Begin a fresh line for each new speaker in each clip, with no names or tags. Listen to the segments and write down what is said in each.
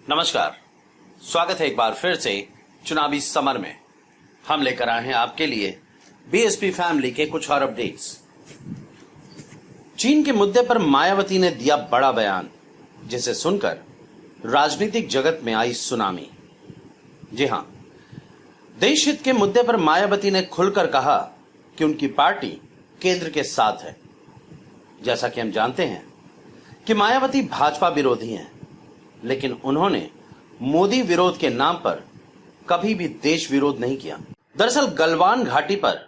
नमस्कार, स्वागत है एक बार फिर से चुनावी समर में। हम लेकर आए हैं आपके लिए बीएसपी फैमिली के कुछ और अपडेट्स। चीन के मुद्दे पर मायावती ने दिया बड़ा बयान, जिसे सुनकर राजनीतिक जगत में आई सुनामी। जी हां, देश हित के मुद्दे पर मायावती ने खुलकर कहा कि उनकी पार्टी केंद्र के साथ है। जैसा कि हम जानते हैं कि मायावती भाजपा विरोधी हैं, लेकिन उन्होंने मोदी विरोध के नाम पर कभी भी देश विरोध नहीं किया। दरअसल गलवान घाटी पर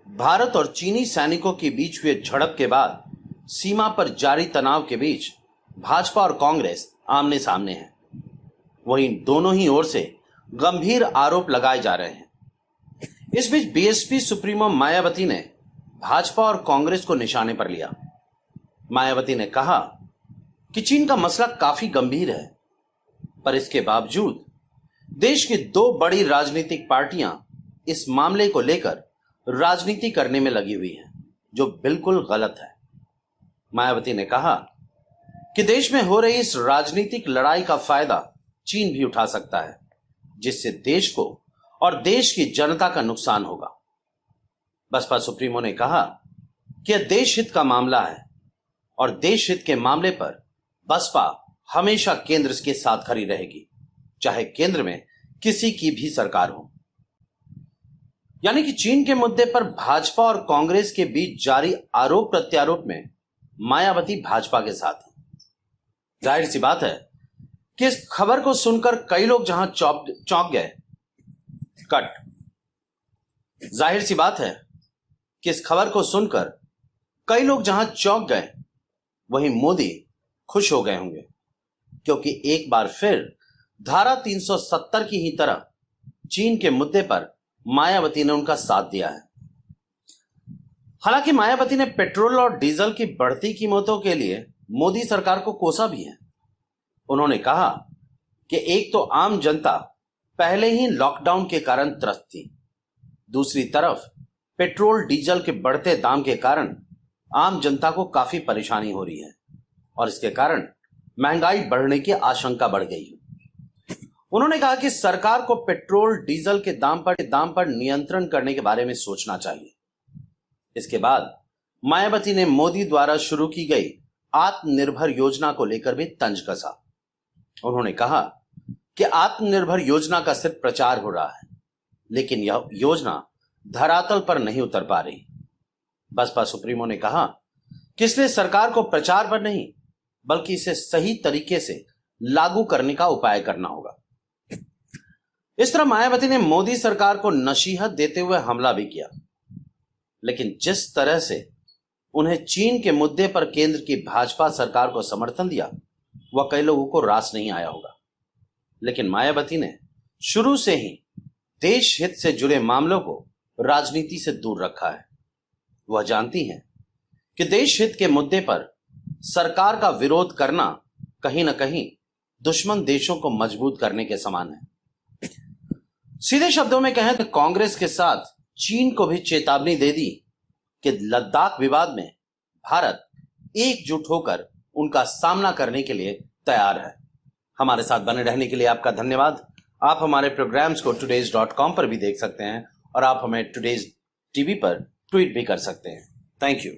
भारत और चीनी सैनिकों के बीच हुए झड़प के बाद सीमा पर जारी तनाव के बीच भाजपा और कांग्रेस आमने सामने हैं। वहीं दोनों ही ओर से गंभीर आरोप लगाए जा रहे हैं। इस बीच बीएसपी सुप्रीमो मायावती ने भाजपा और कांग्रेस को निशाने पर लिया। मायावती ने कहा कि चीन का मसला काफी गंभीर है, पर इसके बावजूद देश की दो बड़ी राजनीतिक पार्टियां इस मामले को लेकर राजनीति करने में लगी हुई हैं, जो बिल्कुल गलत है। मायावती ने कहा कि देश में हो रही इस राजनीतिक लड़ाई का फायदा चीन भी उठा सकता है, जिससे देश को और देश की जनता का नुकसान होगा। बसपा सुप्रीमो ने कहा कि यह देश हित का मामला है और देश हित के मामले पर बसपा हमेशा केंद्र के साथ खड़ी रहेगी, चाहे केंद्र में किसी की भी सरकार हो। यानी कि चीन के मुद्दे पर भाजपा और कांग्रेस के बीच जारी आरोप प्रत्यारोप में मायावती भाजपा के साथ है। जाहिर सी बात है कि इस खबर को सुनकर कई लोग जहां चौंक गए, जाहिर सी बात है कि इस खबर को सुनकर कई लोग जहां चौंक गए, वहीं मोदी खुश हो गए होंगे, क्योंकि एक बार फिर धारा 370 की ही तरह चीन के मुद्दे पर मायावती ने उनका साथ दिया है। हालांकि मायावती ने पेट्रोल और डीजल की बढ़ती कीमतों के लिए मोदी सरकार को कोसा भी है। उन्होंने कहा कि एक तो आम जनता पहले ही लॉकडाउन के कारण त्रस्त थी, दूसरी तरफ पेट्रोल डीजल के बढ़ते दाम के कारण आम जनता को काफी परेशानी हो रही है और इसके कारण महंगाई बढ़ने की आशंका बढ़ गई है। उन्होंने कहा कि सरकार को पेट्रोल डीजल के दाम पर नियंत्रण करने के बारे में सोचना चाहिए। इसके बाद मायावती ने मोदी द्वारा शुरू की गई आत्मनिर्भर योजना को लेकर भी तंज कसा। उन्होंने कहा कि आत्मनिर्भर योजना का सिर्फ प्रचार हो रहा है, लेकिन यह योजना धरातल पर नहीं उतर पा रही। बसपा सुप्रीमो ने कहा कि इसलिए सरकार को प्रचार पर नहीं, बल्कि इसे सही तरीके से लागू करने का उपाय करना होगा। इस तरह मायावती ने मोदी सरकार को नसीहत देते हुए हमला भी किया, लेकिन जिस तरह से उन्हें चीन के मुद्दे पर केंद्र की भाजपा सरकार को समर्थन दिया, वह कई लोगों को रास नहीं आया होगा। लेकिन मायावती ने शुरू से ही देश हित से जुड़े मामलों को राजनीति से दूर रखा है। वह जानती हैं कि देश हित के मुद्दे पर सरकार का विरोध करना कहीं ना कहीं दुश्मन देशों को मजबूत करने के समान है। सीधे शब्दों में कहें तो कांग्रेस के साथ चीन को भी चेतावनी दे दी कि लद्दाख विवाद में भारत एकजुट होकर उनका सामना करने के लिए तैयार है। हमारे साथ बने रहने के लिए आपका धन्यवाद। आप हमारे प्रोग्राम्स को today's.com पर भी देख सकते हैं और आप हमें टुडेज टीवी पर ट्वीट भी कर सकते हैं। Thank you.